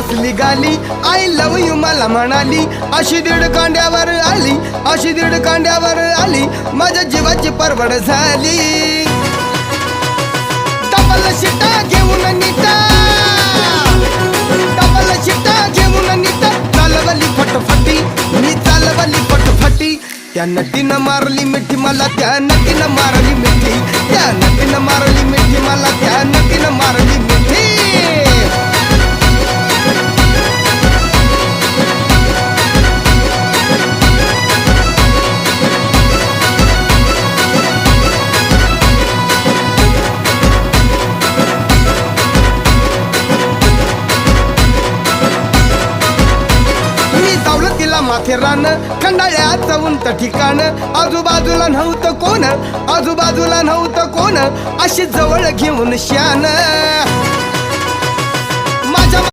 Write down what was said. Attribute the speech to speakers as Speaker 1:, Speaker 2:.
Speaker 1: हसली गाली I love you मला म्हणाली, अशी दीड कांड्यावर आली, अशी दीड कांड्यावर आली, माझ्या जीवाची परवड झाली. डबल शिटा घेऊन नीता, डबल शिटा घेऊन नीता, चालवली फटफटी मी चालवली फटफटी. त्या नटीनं मारली मिठी मला, त्या नटीनं मारली मिठी, त्या नटीनं मारली मिठी मला, त्या नटीनं मारली मिठी. माथेरान खंडाळ्याचं उंच ठिकाण, आजूबाजूला नव्हतं कोण, आजूबाजूला नव्हतं कोण, अशी जवळ घेऊन शान.